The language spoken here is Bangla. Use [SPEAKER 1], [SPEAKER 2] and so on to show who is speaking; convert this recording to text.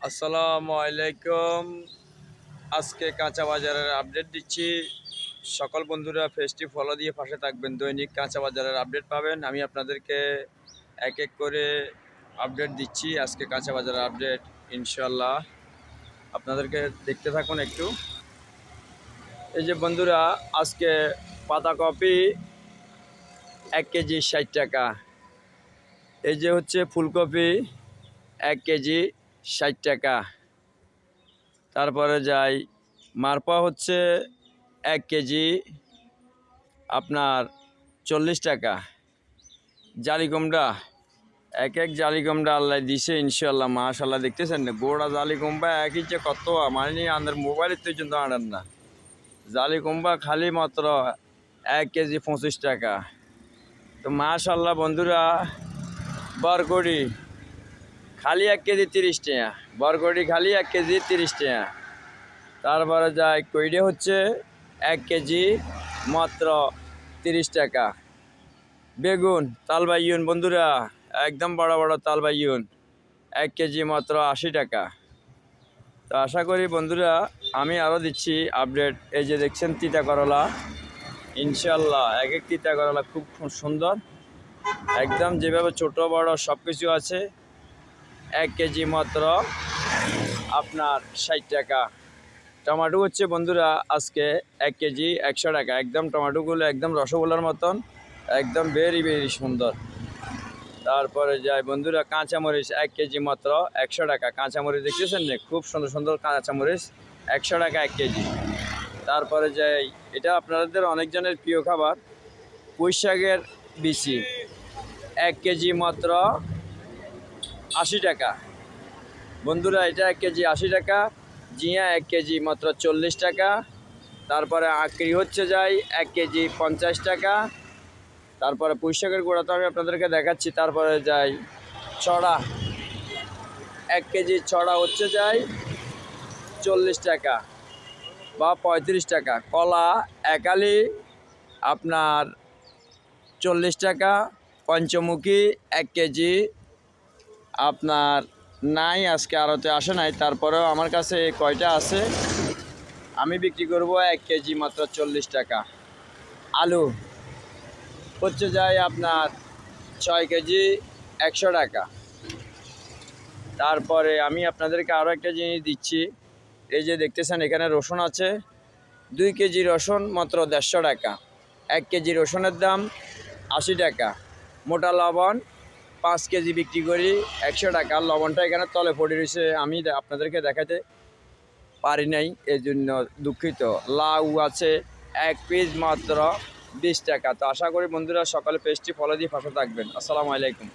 [SPEAKER 1] আসসালামু আলাইকুম। আজকে কাঁচা বাজারের আপডেট দিচ্ছি। সকল বন্ধুরা পেজটি ফলো দিয়ে পাশে থাকবেন, দৈনিক কাঁচা বাজারের আপডেট পাবেন। আমি আপনাদেরকে এক এক করে আপডেট দিচ্ছি। আজকে কাঁচা বাজারের আপডেট ইনশাল্লাহ আপনাদেরকে দেখতে থাকুন একটু। এই যে বন্ধুরা, আজকে পাতাকপি 1 কেজি 60 টাকা। এই যে হচ্ছে ফুলকপি 1 কেজি 60 টাকা। তারপরে যাই, মারপা হচ্ছে 1 কেজি আপনার 40 টাকা। জালি কুমড়া এক জালি কুমড়া আল্লাহ দিছে ইনশাল্লাহ, মাশাল্লাহ। দেখতেছেন না, গোড়া জালি কুমড়া একই যে কত মানে আমাদের মোবাইলের তো কিন্তু আনেন না। জালি কুমড়া খালি মাত্র 1 কেজি 25 টাকা। তো মাশাল্লাহ বন্ধুরা, বরকড়ি খালি 1 কেজি 30 টাকা। বরকড়ি খালি 1 কেজি 30 টাকা। তারপরে যায় কইডে হচ্ছে 1 কেজি মাত্র 30 টাকা। বেগুন তালবাইয়ুন বন্ধুরা, একদম বড় বড় তালবাইয়ুন 1 কেজি মাত্র 80 টাকা। তো আশা করি বন্ধুরা আমি আরও দিচ্ছি আপডেট। এই যে দেখছেন তিতা করলা, ইনশাল্লাহ এক তিতা করলা খুব সুন্দর, একদম যেভাবে ছোট বড় সব কিছু আছে। 1 কেজি মাত্র আপনার 60 টাকা। টমেটো হচ্ছে বন্ধুরা আজকে 1 কেজি 100 টাকা। একদম টমেটোগুলো একদম রসগোল্লার মতন, একদম ভেরি ভেরি সুন্দর। তারপরে যাই বন্ধুরা, কাঁচামরিচ 1 কেজি মাত্র 100 টাকা। কাঁচামরিচ দেখতেছেন না, খুব সুন্দর সুন্দর কাঁচামরিচ 100 টাকা 1 কেজি। তারপরে যাই, এটা আপনাদের অনেকজনের প্রিয় খাবার, পুঁই শাকের বিচি 1 কেজি মাত্র 80 টাকা। বন্ধুরা এটা 1 কেজি 80 টাকা। জিয়া 1 কেজি মাত্র 40 টাকা। তারপরে আঁকড়ি হচ্ছে যাই 1 কেজি 50 টাকা। তারপরে পুঁই শাকের গোড়া তো আমি আপনাদেরকে দেখাচ্ছি। তারপরে যাই ছড়া, 1 কেজি ছড়া হচ্ছে যাই 40 টাকা বা 35 টাকা। কলা একালি আপনার 40 টাকা। পঞ্চমুখী 1 কেজি আপনার নাই, আজকে আড়তে আসে নাই, তারপরেও আমার কাছে কয়টা আছে, আমি বিক্রি করব 1 কেজি মাত্র 40 টাকা। আলু হচ্ছে যায় আপনার 6 কেজি 100 টাকা। তারপরে আমি আপনাদেরকে আরও একটা জিনিস দিচ্ছি। এই যে দেখতেছেন এখানে রসুন আছে, 2 কেজি রসুন মাত্র 150 টাকা। 1 কেজি রসুনের দাম 80 টাকা। মোটা লবণ 5 কেজি বিক্রি করি 100 টাকা। লবণটা এখানে তলে পড়ে রয়েছে, আমি আপনাদেরকে দেখাতে পারি নাই, এই জন্য দুঃখিত। লাউ আছে 1 পিস মাত্র 20 টাকা। তো আশা করি বন্ধুরা সকালে পেজটি ফলো দিয়ে পাশে থাকবেন। আসসালামু আলাইকুম।